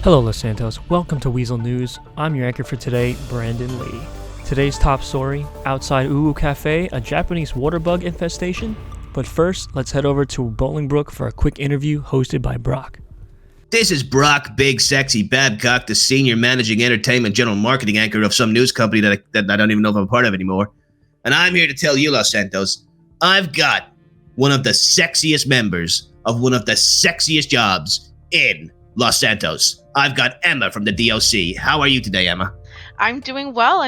Hello Los Santos, welcome to Weazel News. I'm your anchor for today, Brandon Lee. Today's top story, outside UwU Cafe, a Japanese water bug infestation. But first, let's head over to Bolingbrook for a quick interview hosted by Brock. This is Brock Big Sexy Babcock, the senior managing entertainment general marketing anchor of some news company that I don't even know if I'm a part of anymore. And I'm here to tell you, Los Santos, I've got one of the sexiest members of one of the sexiest jobs in Los Santos. I've got Emma from the DOC. How are you today, Emma? I'm doing well.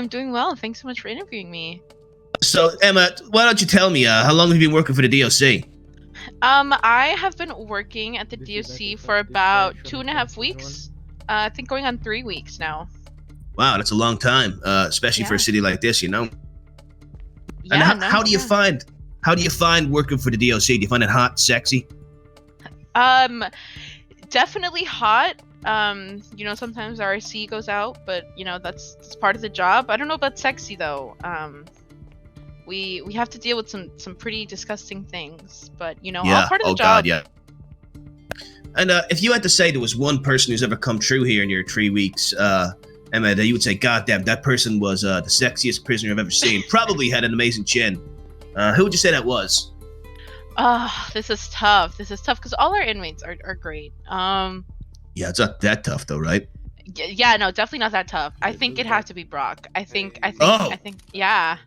Thanks so much for interviewing me. So, Emma, why don't you tell me, how long have you been working for the DOC? I have been working at the DOC for about 2.5 weeks. I think going on 3 weeks now. Wow, that's a long time, especially for a city like this, you know? Yeah, and how do you find working for the DOC? Do you find it hot, sexy? Definitely hot. Sometimes our RC goes out, but that's part of the job. I don't know about sexy though. We have to deal with some pretty disgusting things, but all part of the job. God, yeah. And if you had to say there was one person who's ever come true here in your 3 weeks, Emma, that you would say, God damn, that person was the sexiest prisoner I've ever seen. Probably had an amazing chin. Who would you say that was? This is tough because all our inmates are great. Yeah, it's not that tough though, right? Yeah, no, definitely not that tough. I think it'd have to be Brock. I think, yeah.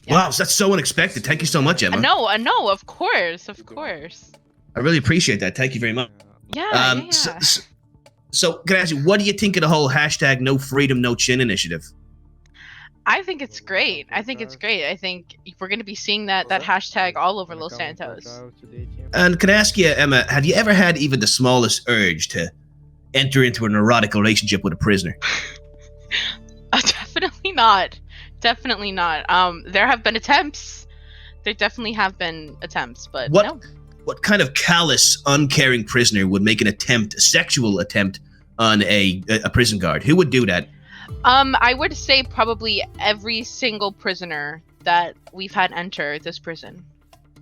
Wow, that's so unexpected. Thank you so much, Emma. No, of course. I really appreciate that. Thank you very much. Yeah. So can I ask you, what do you think of the whole hashtag No Freedom, No Chin initiative? I think it's great. I think we're going to be seeing that hashtag all over Los Santos. And can I ask you, Emma, have you ever had even the smallest urge to enter into an erotic relationship with a prisoner? Definitely not. There have been attempts. There definitely have been attempts, but no. What kind of callous, uncaring prisoner would make a sexual attempt on a prison guard? Who would do that? I would say probably every single prisoner that we've had enter this prison.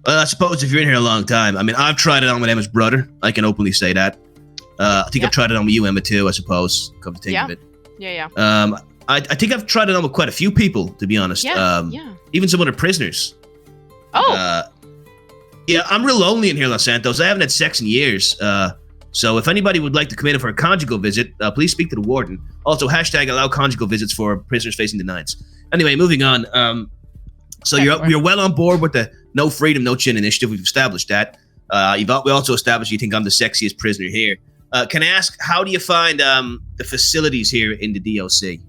Well, I suppose if you're in here a long time, I mean, I've tried it on with Emma's brother. I can openly say that. I think I've tried it on with you, Emma, too, I suppose, come to think of it. Yeah. I think I've tried it on with quite a few people, to be honest. Yeah. Even some other prisoners. Oh. Yeah, I'm real lonely in here, Los Santos. I haven't had sex in years. So if anybody would like to come in for a conjugal visit, please speak to the warden. Also, hashtag allow conjugal visits for prisoners facing denials. Anyway, moving on. So you're well on board with the No Freedom, No Chin initiative. We've established that. We also established you think I'm the sexiest prisoner here. Can I ask, how do you find the facilities here in the DOC?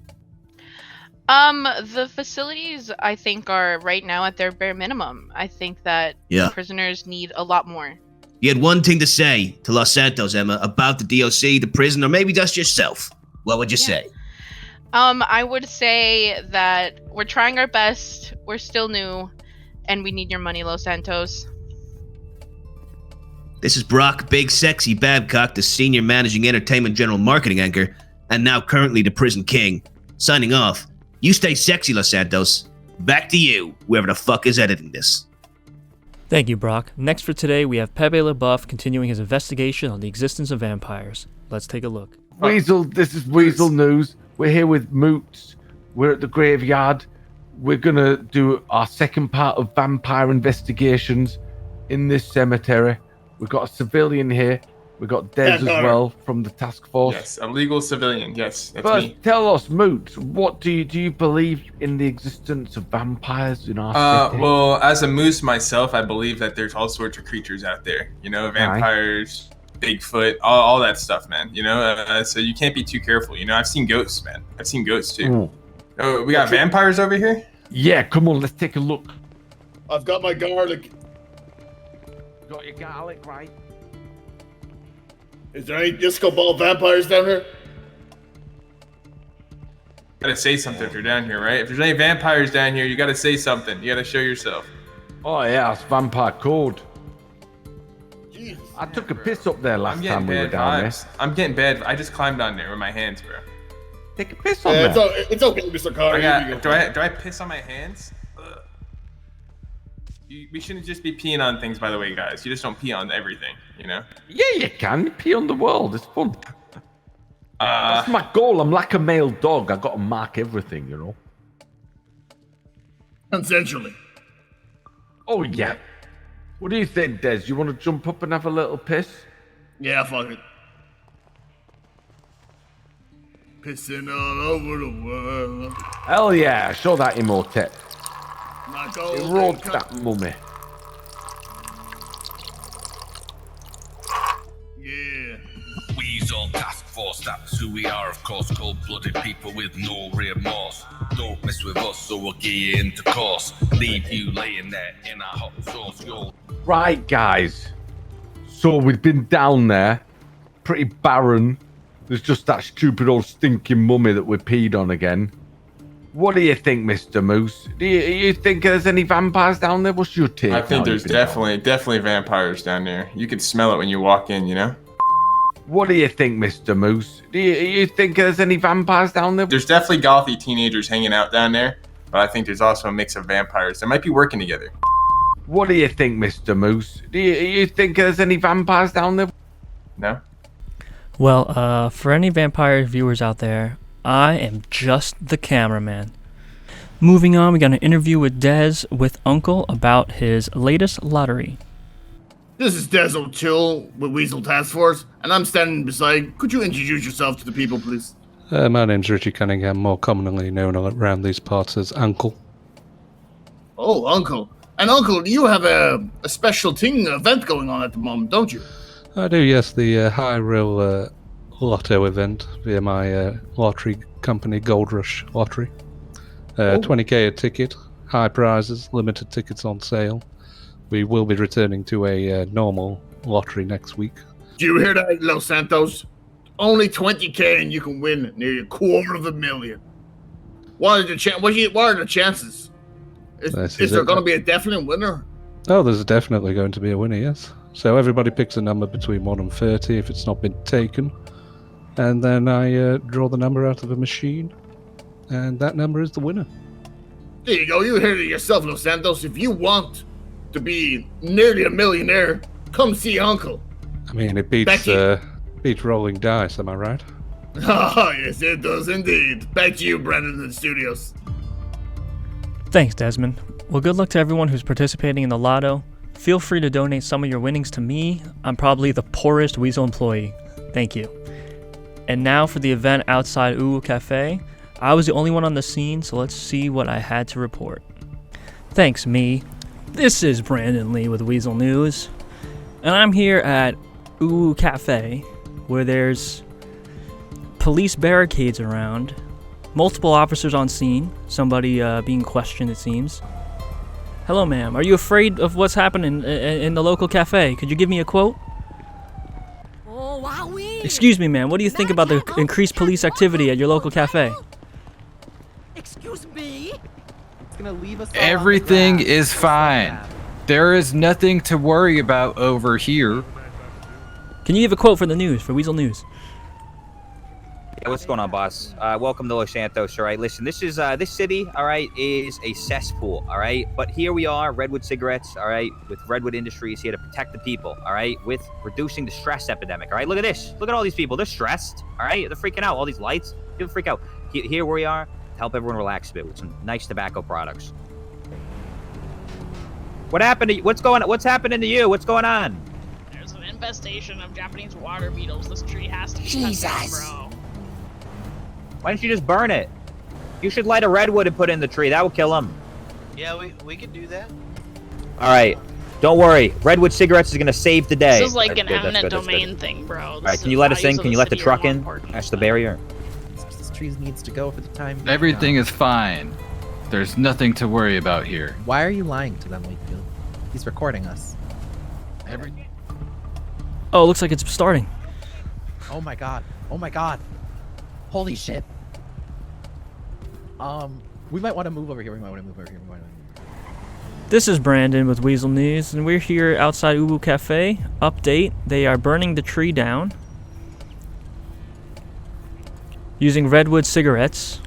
The facilities, I think, are right now at their bare minimum. I think that prisoners need a lot more. You had one thing to say to Los Santos, Emma, about the DOC, the prison, or maybe just yourself. What would you say? I would say that we're trying our best. We're still new, and we need your money, Los Santos. This is Brock Big Sexy Babcock, the senior managing entertainment general marketing anchor, and now currently the prison king. Signing off. You stay sexy, Los Santos. Back to you, whoever the fuck is editing this. Thank you, Brock. Next for today, we have Pepe LaBuff continuing his investigation on the existence of vampires. Let's take a look. Weazel, this is Weazel News. We're here with Moots. We're at the graveyard. We're going to do our second part of vampire investigations in this cemetery. We've got a civilian here. We've got Des as well from the task force. Yes, a legal civilian. Yes, that's but me. Tell us, Moots, what do you believe in the existence of vampires in our city? Well, as a moose myself, I believe that there's all sorts of creatures out there. Vampires, Bigfoot, all that stuff, man. So you can't be too careful. I've seen ghosts, man. I've seen ghosts too. Ooh. Oh, we got vampires over here? Yeah, come on, let's take a look. I've got my garlic. Got your garlic, right? Is there any disco ball vampires down here? Gotta say something if you're down here, right? If there's any vampires down here, you gotta say something. You gotta show yourself. Oh yeah, it's vampire code. Jesus. I took a piss up there last time we were down there. I'm getting bad. I just climbed on there with my hands, bro. Take a piss on there. It's okay, Mr. Carter. Do I piss on my hands? We shouldn't just be peeing on things, by the way, guys. You just don't pee on everything, Yeah, you can. Pee on the world. It's fun. That's my goal. I'm like a male dog. I got to mark everything, you know. Consensually. Oh yeah. What do you think, Des? You want to jump up and have a little piss? Yeah, fuck it. Pissing all over the world. Hell yeah! Show that Imhotep. My It golden rolled cup. that mummy. Yeah. Weazel task force, that's who we are, of course. Cold-blooded people with no remorse. Don't mess with us, or we'll get you into course. Leave you laying there in a hot sauce. Right, guys. So we've been down there. Pretty barren. There's just that stupid old stinking mummy that we peed on again. What do you think, Mr. Moose? Do you think there's any vampires down there? What's your take? I think there's definitely vampires down there. You can smell it when you walk in, you know? What do you think, Mr. Moose? Do you think there's any vampires down there? There's definitely gothy teenagers hanging out down there, but I think there's also a mix of vampires. They might be working together. What do you think, Mr. Moose? Do you think there's any vampires down there? No? Well, for any vampire viewers out there, I am just the cameraman. Moving on, we got an interview with Des with Uncle about his latest lottery. This is Desmond Tool with Weazel Task Force, and I'm standing beside. Could you introduce yourself to the people, please? My name's Richie Cunningham, more commonly known around these parts as Uncle. Oh, Uncle. And Uncle, you have a special event going on at the moment, don't you? I do, yes, the High Real Lotto event via my lottery company, Gold Rush Lottery. 20k a ticket, high prizes, limited tickets on sale. We will be returning to a normal lottery next week. Do you hear that, Los Santos? Only 20k and you can win nearly $250,000. What are the chances? Is there going to be a definite winner? Oh, there's definitely going to be a winner, yes. So everybody picks a number between 1 and 30 if it's not been taken. And then I draw the number out of a machine. And that number is the winner. There you go. You heard it yourself, Los Santos. If you want to be nearly a millionaire, come see Uncle. I mean, it beats rolling dice, am I right? Oh, yes, it does indeed. Back to you, Brandon, in the studios. Thanks, Desmond. Well, good luck to everyone who's participating in the lotto. Feel free to donate some of your winnings to me. I'm probably the poorest Weazel employee. Thank you. And now for the event outside UwU Cafe. I was the only one on the scene, so let's see what I had to report. Thanks, me. This is Brandon Lee with Weazel News. And I'm here at UwU Cafe, where there's police barricades around, multiple officers on scene, somebody being questioned, it seems. Hello, ma'am. Are you afraid of what's happening in the local cafe? Could you give me a quote? Oh, wowee. Excuse me, ma'am. What do you think about the increased police activity at your local cafe? Excuse me? It's gonna leave us all Everything on the is fine. There is nothing to worry about over here. Can you give a quote for the news, for Weazel News? Hey, what's going on, boss? Welcome to Los Santos. All right, listen, this city, all right, is a cesspool, all right. But here we are, Redwood Cigarettes, all right, with Redwood Industries here to protect the people, all right, with reducing the stress epidemic, all right. Look at this. Look at all these people. They're stressed, all right. They're freaking out. All these lights, people freak out. Here we are to help everyone relax a bit with some nice tobacco products. What happened to you? What's happening to you? What's going on? There's an infestation of Japanese water beetles. This tree has to be cut down, bro. Why don't you just burn it? You should light a redwood and put it in the tree. That will kill them. Yeah, we could do that. All right. Don't worry. Redwood Cigarettes is going to save the day. This is like That's an good, that's eminent good, that's good. domain thing, bro. All right. Can you let us in? Can you let the truck in? That's the barrier. This tree needs to go for the time. Everything is fine. There's nothing to worry about here. Why are you lying to them, Wakefield? He's recording us. Oh, looks like it's starting. Oh my god. Oh my god. Holy shit. We might want to move over here. This is Brandon with Weazel News, and we're here outside UwU Cafe. Update, they are burning the tree down using Redwood cigarettes.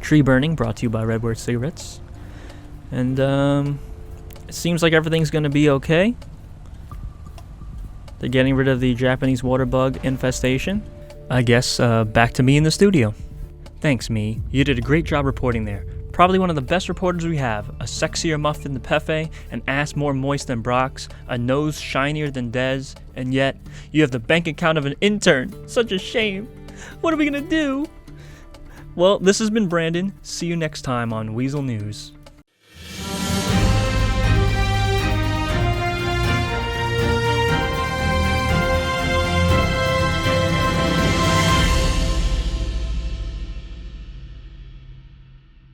Tree burning brought to you by Redwood Cigarettes. And it seems like everything's going to be okay. They're getting rid of the Japanese water bug infestation. I guess back to me in the studio. Thanks, Me. You did a great job reporting there. Probably one of the best reporters we have. A sexier muff than the Pepe, an ass more moist than Brock's, a nose shinier than Dez, and yet you have the bank account of an intern. Such a shame. What are we gonna do? Well, this has been Brandon. See you next time on Weazel News.